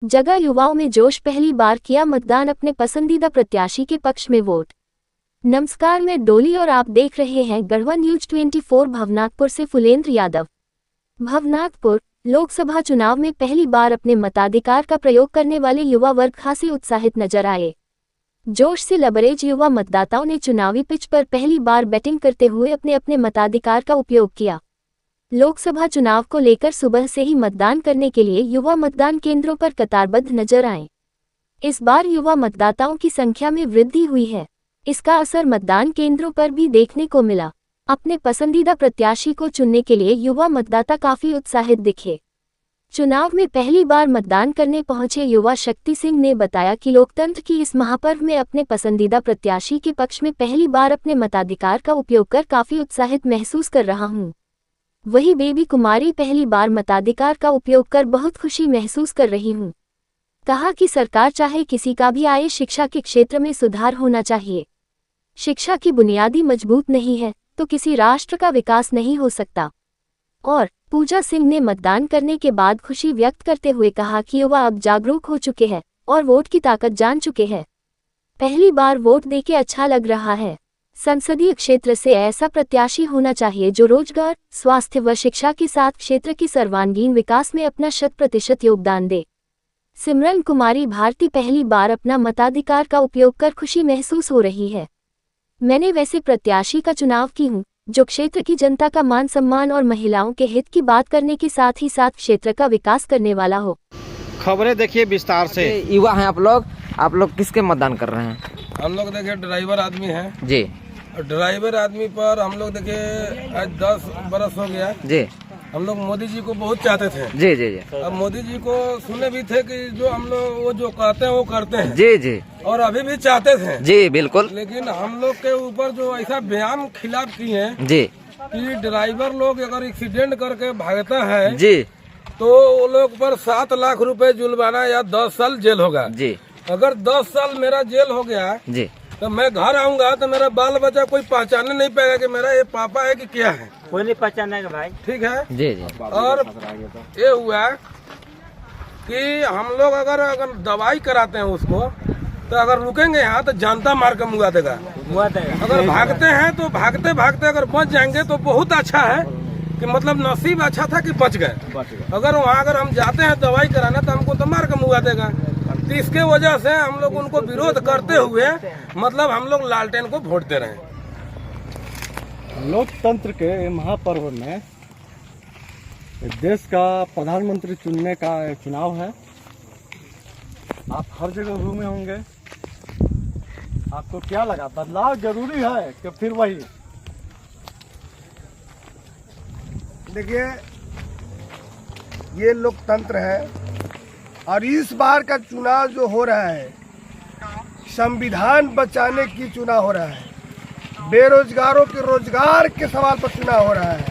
जगह युवाओं में जोश, पहली बार किया मतदान, अपने पसंदीदा प्रत्याशी के पक्ष में वोट। नमस्कार, मैं डोली और आप देख रहे हैं गढ़वा न्यूज 24। भवनाथपुर से फुलेंद्र यादव। भवनाथपुर लोकसभा चुनाव में पहली बार अपने मताधिकार का प्रयोग करने वाले युवा वर्ग खासी उत्साहित नजर आए। जोश से लबरेज युवा मतदाताओं ने चुनावी पिच पर पहली बार बैटिंग करते हुए अपने अपने मताधिकार का उपयोग किया। लोकसभा चुनाव को लेकर सुबह से ही मतदान करने के लिए युवा मतदान केंद्रों पर कतारबद्ध नजर आए। इस बार युवा मतदाताओं की संख्या में वृद्धि हुई है। इसका असर मतदान केंद्रों पर भी देखने को मिला। अपने पसंदीदा प्रत्याशी को चुनने के लिए युवा मतदाता काफी उत्साहित दिखे। चुनाव में पहली बार मतदान करने पहुंचे युवा शक्ति सिंह ने बताया कि लोकतंत्र की इस महापर्व में अपने पसंदीदा प्रत्याशी के पक्ष में पहली बार अपने मताधिकार का उपयोग कर काफी उत्साहित महसूस कर रहा हूं। वही बेबी कुमारी पहली बार मताधिकार का उपयोग कर बहुत खुशी महसूस कर रही हूं। कहा कि सरकार चाहे किसी का भी आए, शिक्षा के क्षेत्र में सुधार होना चाहिए। शिक्षा की बुनियादी मजबूत नहीं है तो किसी राष्ट्र का विकास नहीं हो सकता। और पूजा सिंह ने मतदान करने के बाद खुशी व्यक्त करते हुए कहा कि युवा अब जागरूक हो चुके हैं और वोट की ताकत जान चुके हैं। पहली बार वोट देके अच्छा लग रहा है। संसदीय क्षेत्र से ऐसा प्रत्याशी होना चाहिए जो रोजगार, स्वास्थ्य व शिक्षा के साथ क्षेत्र की सर्वांगीण विकास में अपना 100% योगदान दे। सिमरन कुमारी भारती पहली बार अपना मताधिकार का उपयोग कर खुशी महसूस हो रही है। मैंने वैसे प्रत्याशी का चुनाव की हूँ जो क्षेत्र की जनता का मान सम्मान और महिलाओं के हित की बात करने के साथ ही साथ क्षेत्र का विकास करने वाला हो। खबरें देखिए विस्तार से। युवा हैं आप लोग किसके मतदान कर रहे हैं? हम लोग देखिए ड्राइवर आदमी हैं जी। ड्राइवर आदमी पर हम लोग देखिए आज 10 बरस हो गया जी। हम लोग मोदी जी को बहुत चाहते थे। जी जी जी। अब मोदी जी को सुने भी थे कि जो हम लोग वो जो कहते हैं वो करते हैं। जी जी। और अभी भी चाहते थे। जी बिल्कुल। लेकिन हम लोग के ऊपर जो ऐसा बयान खिलाफ किए हैं जी कि ड्राइवर लोग अगर एक्सीडेंट करके भागता है जी तो वो लोग पर 7 लाख रुपए जुर्माना या 10 साल जेल होगा। जी। अगर 10 साल मेरा जेल हो गया जी तो मैं घर आऊंगा तो मेरा बाल बच्चा कोई पहचानने नहीं पाएगा कि मेरा ये पापा है कि क्या है। कोई नहीं पहचानेगा भाई। ठीक है जी जी। और ये हुआ कि हम लोग अगर दवाई कराते हैं उसको तो अगर रुकेंगे यहाँ तो जानता मार कर मुआ देगा। अगर भागते हैं तो भागते भागते अगर बच जाएंगे तो बहुत अच्छा है कि मतलब नसीब अच्छा था कि बच गए। अगर वहाँ अगर हम जाते हैं दवाई कराना तो हमको तो मार कर मुआ देगा। तो इसके वजह से हम लोग उनको विरोध करते हुए मतलब हम लोग लालटेन को वोट दे रहे हैं। लोकतंत्र के महापर्व में देश का प्रधानमंत्री चुनने का चुनाव है। आप हर जगह घूमे होंगे, आपको क्या लगा बदलाव जरूरी है कि फिर वही? देखिए, ये लोकतंत्र है और इस बार का चुनाव जो हो रहा है संविधान बचाने की चुनाव हो रहा है। बेरोजगारों के रोजगार के सवाल पर चुनाव हो रहा है।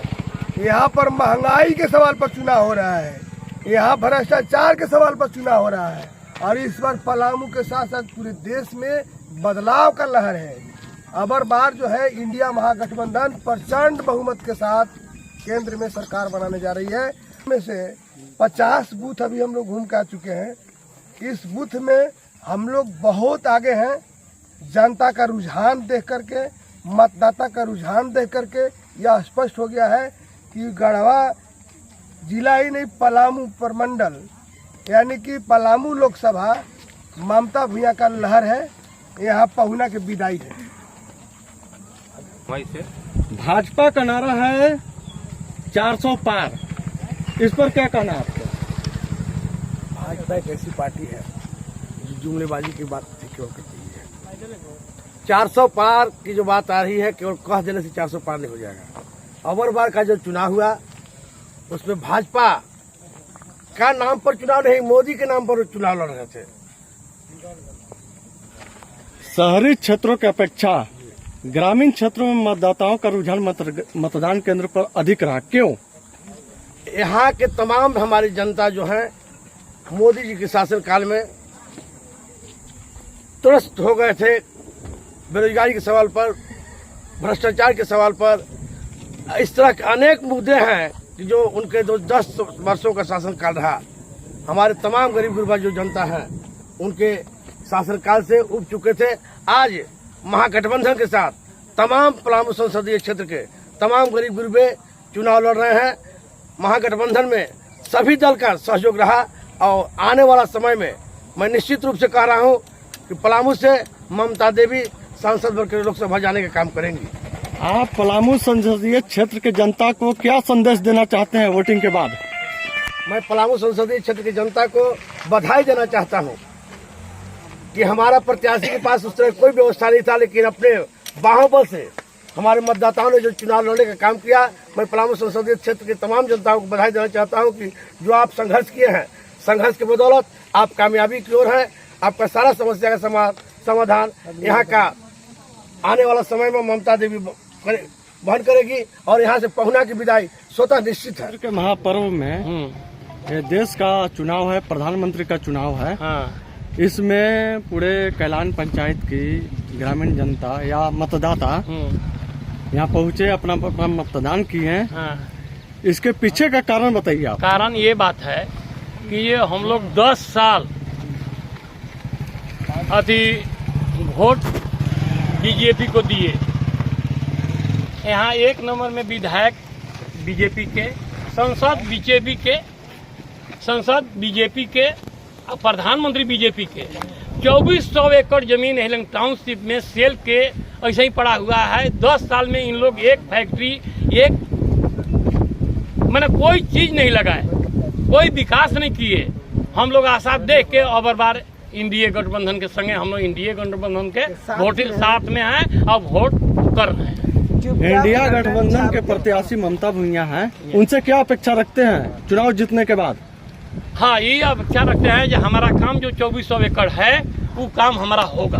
यहाँ पर महंगाई के सवाल पर चुनाव हो रहा है। यहाँ भ्रष्टाचार के सवाल पर चुनाव हो रहा है। और इस बार पलामू के साथ साथ पूरे देश में बदलाव का लहर है। अबर बार जो है इंडिया महागठबंधन प्रचंड बहुमत के साथ केंद्र में सरकार बनाने जा रही है। में से 50 बूथ अभी हम लोग घूम के आ चुके हैं। इस बूथ में हम लोग बहुत आगे हैं। जनता का रुझान देख करके, मतदाता का रुझान देख करके यह स्पष्ट हो गया है कि गढ़वा जिला ही नहीं पलामू प्रमंडल यानी कि पलामू लोकसभा ममता भूया का लहर है। यहाँ पहुना के विदाई है। भाजपा का नारा है 400 पार, इस पर क्या कहना है आपको? भाजपा एक ऐसी पार्टी है जो जुमलेबाजी की बात केवल करती है। 400 पार की जो बात आ रही है केवल कह देने से 400 पार नहीं हो जाएगा। अवर बार का जो चुनाव हुआ उसमें भाजपा का नाम पर चुनाव नहीं, मोदी के नाम पर चुनाव लड़ रहे थे। शहरी क्षेत्रों की अपेक्षा ग्रामीण क्षेत्रों में मतदाताओं का रुझान मतदान केंद्र पर अधिक रहा, क्यों? यहाँ के तमाम हमारी जनता जो है मोदी जी के शासन काल में त्रस्त हो गए थे। बेरोजगारी के सवाल पर, भ्रष्टाचार के सवाल पर, इस तरह के अनेक मुद्दे हैं कि जो उनके 10 वर्षों का शासन काल रहा हमारे तमाम गरीब गुरबा जो जनता है उनके शासनकाल से उब चुके थे। आज महागठबंधन के साथ तमाम पलामू संसदीय क्षेत्र के तमाम गरीब गुरबे चुनाव लड़ रहे हैं। महागठबंधन में सभी दल का सहयोग रहा और आने वाला समय में मैं निश्चित रूप से कह रहा हूं कि पलामू से ममता देवी सांसद बनकर लोकसभा जाने का काम करेंगी। आप पलामू संसदीय क्षेत्र के जनता को क्या संदेश देना चाहते हैं वोटिंग के बाद? मैं पलामू संसदीय क्षेत्र की जनता को बधाई देना चाहता हूं कि हमारा प्रत्याशी के पास उस तरह कोई व्यवस्था नहीं था, लेकिन अपने बाहुबल से हमारे मतदाताओं ने जो चुनाव लड़ने का काम किया। मैं पलामू संसदीय क्षेत्र के तमाम जनताओं को बधाई देना चाहता हूं कि जो आप संघर्ष किए हैं, संघर्ष की बदौलत आप कामयाबी की ओर हैं। आपका सारा समस्या का समाधान यहाँ का आने वाला समय में ममता देवी वहन करेगी और यहाँ से पहुना की विदाई स्वतः निश्चित है। के महापर्व में ये देश का चुनाव है, प्रधानमंत्री का चुनाव है। इसमें पूरे कैलान पंचायत की ग्रामीण जनता या मतदाता यहाँ पहुँचे, अपना मतदान किए हैं। इसके पीछे का कारण बताइए आप। कारण ये बात है कि ये हम लोग 10 साल वोट बीजेपी को दिए। यहाँ 1 नंबर में विधायक बीजेपी के, संसद बीजेपी के, प्रधानमंत्री बीजेपी के। 2400 एकड़ जमीन हेलंग टाउनशिप में सेल के ऐसे ही पड़ा हुआ है। 10 साल में इन लोग एक फैक्ट्री, मैंने कोई चीज नहीं लगाए, कोई विकास नहीं किए। हम लोग आशा देख के अब बार इंडिया गठबंधन के संगे, हम लोग इंडिया गठबंधन के वोटिंग साथ में हैं और वोट कर रहे हैं। इंडिया गठबंधन के प्रत्याशी ममता भूइया हैं, उनसे क्या अपेक्षा रखते हैं चुनाव जीतने के बाद? हाँ, ये अपेक्षा रखते हैं कि हमारा काम जो 2400 एकड़ है वो काम हमारा होगा।